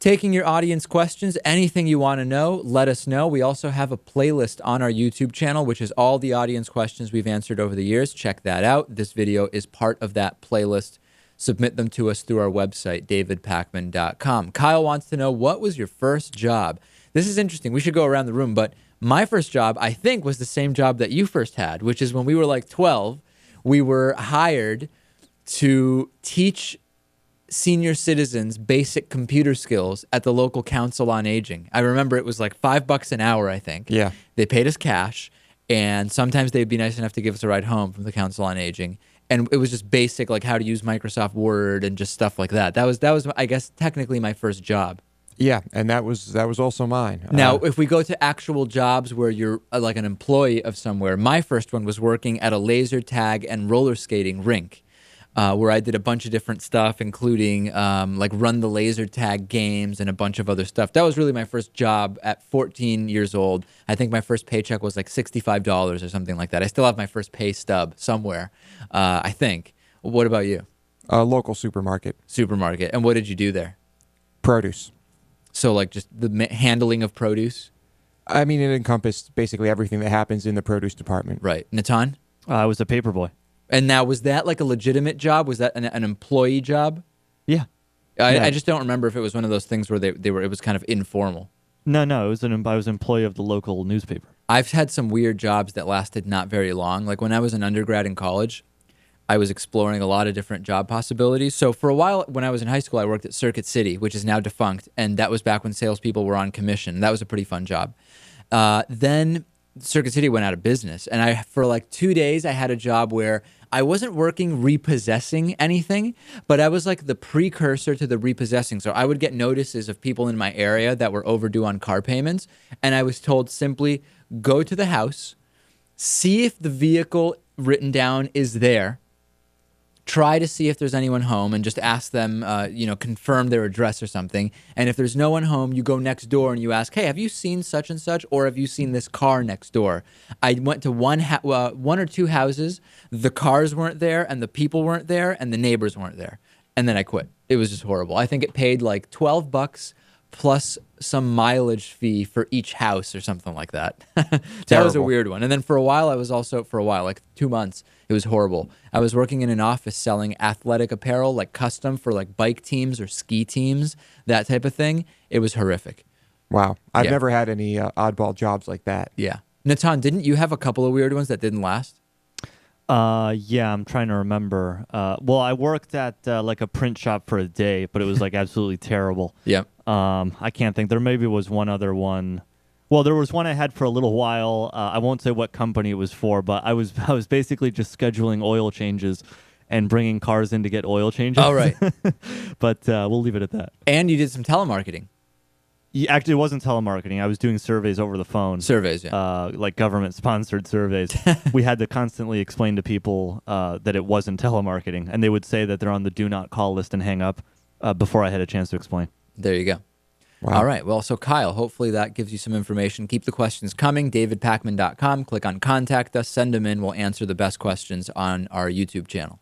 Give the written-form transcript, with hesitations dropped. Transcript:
taking your audience questions. Anything you want to know, let us know. We also have a playlist on our YouTube channel, which is all the audience questions we've answered over the years. Check that out. This video is part of that playlist. Submit them to us through our website, davidpakman.com. Kyle wants to know, what was your first job? This is interesting. We should go around the room, but my first job, I think, was the same job that you first had, which is when we were like 12, we were hired to teach senior citizens basic computer skills at the local council on aging. I remember it was like $5 an hour, I think. Yeah. They paid us cash, and sometimes they'd be nice enough to give us a ride home from the council on aging. And it was just basic, like how to use Microsoft Word and just stuff like that. That was, I guess, technically my first job. Yeah, and that was also mine. Now, if we go to actual jobs where you're like an employee of somewhere, my first one was working at a laser tag and roller skating rink, where I did a bunch of different stuff, including like run the laser tag games and a bunch of other stuff. That was really my first job at 14 years old. I think my first paycheck was like $65 or something like that. I still have my first pay stub somewhere, I think. What about you? A local supermarket. Supermarket. And what did you do there? Produce. So like just the handling of produce? I mean, it encompassed basically everything that happens in the produce department. Right. Natan? I was a paper boy. And now, was that like a legitimate job? Was that an employee job? Yeah. I just don't remember if it was one of those things where they were. It was kind of informal. No, it was I was an employee of the local newspaper. I've had some weird jobs that lasted not very long. Like when I was an undergrad in college, I was exploring a lot of different job possibilities. So for a while, when I was in high school, I worked at Circuit City, which is now defunct, and that was back when salespeople were on commission. That was a pretty fun job. Then Circuit City went out of business, and for like 2 days, I had a job where I wasn't working repossessing anything, but I was like the precursor to the repossessing. So I would get notices of people in my area that were overdue on car payments, and I was told simply, go to the house, see if the vehicle written down is there, try to see if there's anyone home, and just ask them, confirm their address or something. And if there's no one home, you go next door and you ask, hey, have you seen such and such, or have you seen this car next door? I went to one or two houses. The cars weren't there, and the people weren't there, and the neighbors weren't there. And then I quit. It was just horrible. I think it paid like $12 plus some mileage fee for each house or something like that. That was a weird one. And then for a while, like 2 months, it was horrible. I was working in an office selling athletic apparel, like custom for like bike teams or ski teams, that type of thing. It was horrific. Wow. I've never had any oddball jobs like that. Yeah. Natan, didn't you have a couple of weird ones that didn't last? Yeah, I'm trying to remember. Well, I worked at like a print shop for a day, but it was like absolutely terrible. Yep. I can't think. There maybe was one other one. Well, there was one I had for a little while. I won't say what company it was for, but I was basically just scheduling oil changes and bringing cars in to get oil changes. Oh, right. But we'll leave it at that. And you did some telemarketing. Actually, it wasn't telemarketing. I was doing surveys over the phone. Surveys, yeah. Like government-sponsored surveys. We had to constantly explain to people that it wasn't telemarketing, and they would say that they're on the do not call list and hang up before I had a chance to explain. There you go. Wow. All right. Well, so Kyle, hopefully that gives you some information. Keep the questions coming. davidpakman.com. Click on Contact Us. Send them in. We'll answer the best questions on our YouTube channel.